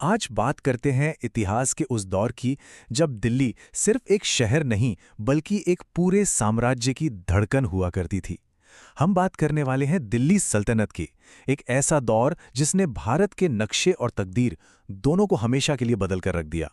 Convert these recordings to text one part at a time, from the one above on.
आज बात करते हैं इतिहास के उस दौर की जब दिल्ली सिर्फ एक शहर नहीं बल्कि एक पूरे साम्राज्य की धड़कन हुआ करती थी। हम बात करने वाले हैं दिल्ली सल्तनत की, एक ऐसा दौर जिसने भारत के नक्शे और तकदीर दोनों को हमेशा के लिए बदल कर रख दिया।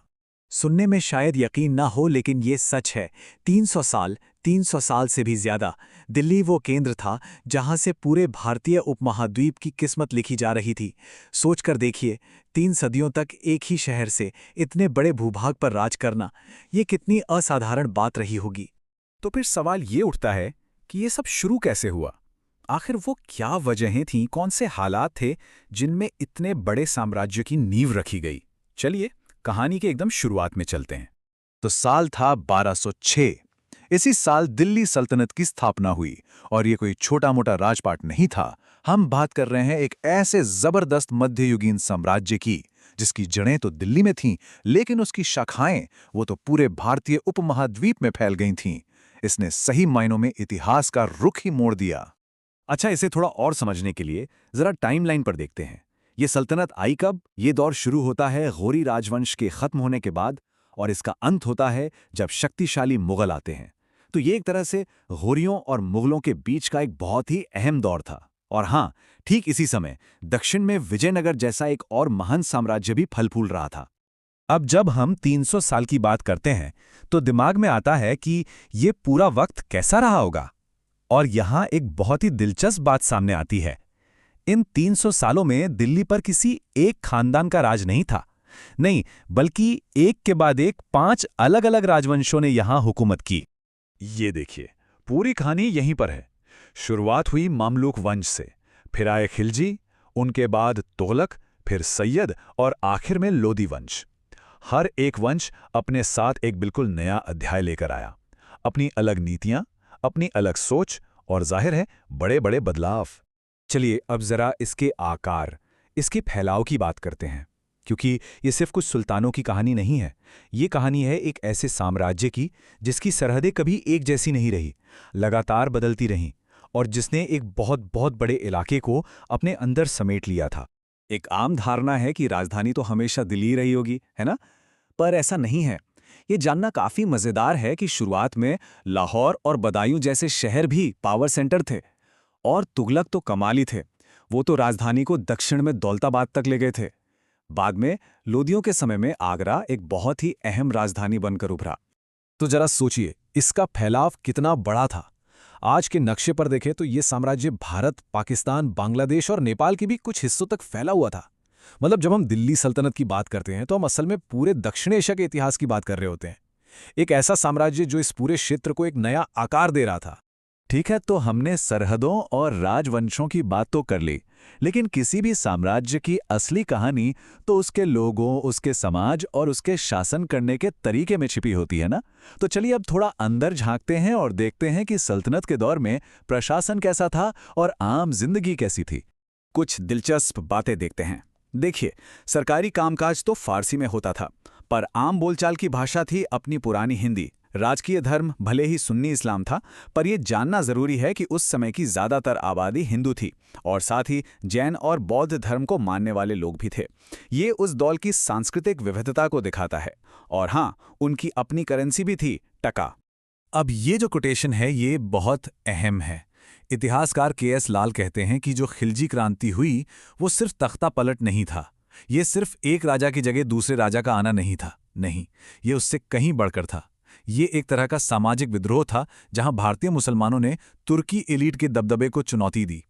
सुनने में शायद यकीन ना हो लेकिन ये सच है। 300 साल से भी ज्यादा दिल्ली वो केंद्र था जहां से पूरे भारतीय उपमहाद्वीप की किस्मत लिखी जा रही थी। सोचकर देखिए, 3 सदियों तक एक ही शहर से इतने बड़े भूभाग पर राज करना, ये कितनी असाधारण बात रही होगी। तो फिर सवाल ये उठता है कि ये सब शुरू कैसे हुआ। आखिर वो क्या वजहें थीं, कौन से हालात थे जिनमें इतने बड़े साम्राज्य की नींव रखी गई। चलिए कहानी के एकदम शुरुआत में चलते हैं। तो साल था 1206। इसी साल दिल्ली सल्तनत की स्थापना हुई और ये कोई छोटा मोटा राजपाट नहीं था। हम बात कर रहे हैं एक ऐसे जबरदस्त मध्ययुगीन साम्राज्य की जिसकी जड़ें तो दिल्ली में थीं, लेकिन उसकी शाखाएं वो तो पूरे भारतीय उपमहाद्वीप में फैल गई थीं। इसने सही मायनों में इतिहास का रुख ही मोड़ दिया। अच्छा, इसे थोड़ा और समझने के लिए जरा टाइमलाइन पर देखते हैं। ये सल्तनत आई कब? ये दौर शुरू होता है गौरी राजवंश के खत्म होने के बाद और इसका अंत होता है जब शक्तिशाली मुगल आते हैं। तो ये एक तरह से गौरियों और मुगलों के बीच का एक बहुत ही अहम दौर था। और हाँ, ठीक इसी समय दक्षिण में विजयनगर जैसा एक और महान साम्राज्य भी फल फूल रहा था। अब जब हम 300 साल की बात करते हैं तो दिमाग में आता है कि ये पूरा वक्त कैसा रहा होगा। और यहाँ एक बहुत ही दिलचस्प बात सामने आती है। इन 300 सालों में दिल्ली पर किसी एक खानदान का राज नहीं था। नहीं, बल्कि एक के बाद एक 5 अलग-अलग राजवंशों ने यहाँ हुकूमत की। ये देखिए, पूरी कहानी यहीं पर है। शुरुआत हुई मामलूक वंश से, फिर आए खिलजी, उनके बाद तुगलक, फिर सैयद और आखिर में लोदी वंश। हर एक वंश अपने साथ एक बिल्कुल नया अध्याय लेकर आया। अपनी अलग नीतियां, अपनी अलग सोच और जाहिर है बड़े बड़े बदलाव। चलिए अब जरा इसके आकार, इसके फैलाव की बात करते हैं, क्योंकि ये सिर्फ कुछ सुल्तानों की कहानी नहीं है। ये कहानी है एक ऐसे साम्राज्य की जिसकी सरहदें कभी एक जैसी नहीं रही, लगातार बदलती रहीं, और जिसने एक बहुत बहुत बड़े इलाके को अपने अंदर समेट लिया था। एक आम धारणा है कि राजधानी तो हमेशा दिल्ली रही होगी, है ना? पर ऐसा नहीं है। ये जानना काफी मजेदार है कि शुरुआत में लाहौर और बदायूं जैसे शहर भी पावर सेंटर थे। और तुगलक तो कमाली थे। वो तो राजधानी को दक्षिण में दौलताबाद तक ले गए थे। बाद में लोदियों के समय में आगरा एक बहुत ही अहम राजधानी बनकर उभरा। तो जरा सोचिए, इसका फैलाव कितना बड़ा था। आज के नक्शे पर देखें तो ये साम्राज्य भारत, पाकिस्तान, बांग्लादेश और नेपाल के भी कुछ हिस्सों तक फैला हुआ था। मतलब जब हम दिल्ली सल्तनत की बात करते हैं तो हम असल में पूरे दक्षिण एशिया के इतिहास की बात कर रहे होते हैं। एक ऐसा साम्राज्य जो इस पूरे क्षेत्र को एक नया आकार दे रहा था। ठीक है, तो हमने सरहदों और राजवंशों की बात तो कर ली, लेकिन किसी भी साम्राज्य की असली कहानी तो उसके लोगों, उसके समाज और उसके शासन करने के तरीके में छिपी होती है ना। तो चलिए अब थोड़ा अंदर झांकते हैं और देखते हैं कि सल्तनत के दौर में प्रशासन कैसा था और आम जिंदगी कैसी थी। कुछ दिलचस्प बातें देखते हैं। देखिए, सरकारी कामकाज तो फारसी में होता था, पर आम बोलचाल की भाषा थी अपनी पुरानी हिंदी। राजकीय धर्म भले ही सुन्नी इस्लाम था, पर यह जानना जरूरी है कि उस समय की ज्यादातर आबादी हिंदू थी और साथ ही जैन और बौद्ध धर्म को मानने वाले लोग भी थे। ये उस दौर की सांस्कृतिक विविधता को दिखाता है। और हाँ, उनकी अपनी करेंसी भी थी, टका। अब ये जो कोटेशन है ये बहुत अहम है। इतिहासकार के.एस. लाल कहते हैं कि जो खिलजी क्रांति हुई वो सिर्फ तख्ता पलट नहीं था। ये सिर्फ एक राजा की जगह दूसरे राजा का आना नहीं था। नहीं, ये उससे कहीं बढ़कर था। ये एक तरह का सामाजिक विद्रोह था जहां भारतीय मुसलमानों ने तुर्की एलीट के दबदबे को चुनौती दी,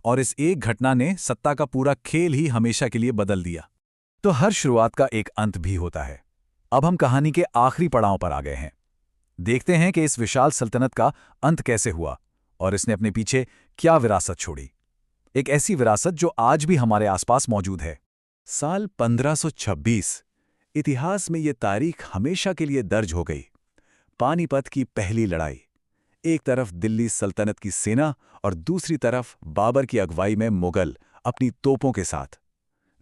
और इस एक घटना ने सत्ता का पूरा खेल ही हमेशा के लिए बदल दिया। तो हर शुरुआत का एक अंत भी होता है। अब हम कहानी के आखिरी पड़ाव पर आ गए हैं। देखते हैं कि इस विशाल सल्तनत का अंत कैसे हुआ और इसने अपने पीछे क्या विरासत छोड़ी। एक ऐसी विरासत जो आज भी हमारे आसपास मौजूद है। साल 1526। इतिहास में ये तारीख हमेशा के लिए दर्ज हो गई। पानीपत की पहली लड़ाई। एक तरफ दिल्ली सल्तनत की सेना और दूसरी तरफ बाबर की अगुवाई में मुगल अपनी तोपों के साथ।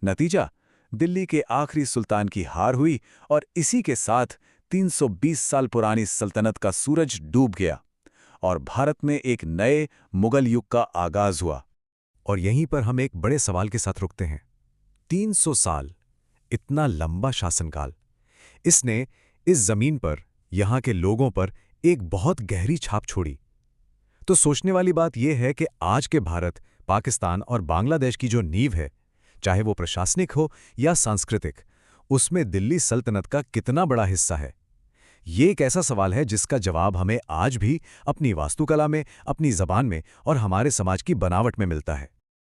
नतीजा, दिल्ली के आखिरी सुल्तान की हार हुई और इसी के साथ 320 साल पुरानी सल्तनत का सूरज डूब गया और भारत में एक नए मुगल युग का आगाज हुआ। और यहीं पर हम एक बड़े सवाल के साथ रुकते हैं। 300 साल, इतना लंबा शासनकाल, इसने इस जमीन पर, यहाँ के लोगों पर एक बहुत गहरी छाप छोड़ी। तो सोचने वाली बात यह है कि आज के भारत, पाकिस्तान और बांग्लादेश की जो नींव है, चाहे वो प्रशासनिक हो या सांस्कृतिक, उसमें दिल्ली सल्तनत का कितना बड़ा हिस्सा है। ये एक ऐसा सवाल है जिसका जवाब हमें आज भी अपनी वास्तुकला में, अपनी जबान में और हमारे समाज की बनावट में मिलता है।